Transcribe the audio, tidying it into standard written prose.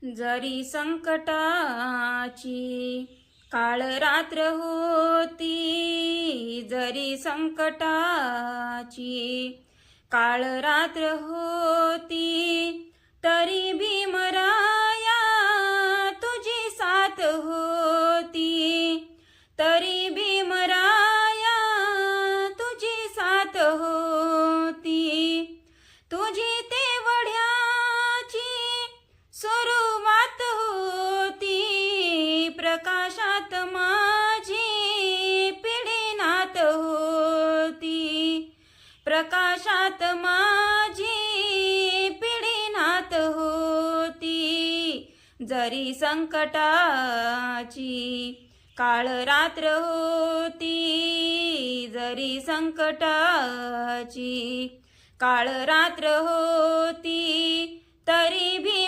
जरी संकटाची काळ रात्र होती, जरी संकटाची काळ रात्र होती, तरी भीमराया तुझी साथ होती, तरी भीमराया तुझी साथ होती. तुझी तेवढ्याची सुरुवात होती, प्रकाशात माझी पिढीनाथ होती, प्रकाशात माझी पिढीनाथ होती. जरी संकटाची काळ रात्र होती, जरी संकटाची काळ रात्र होती, तरी भी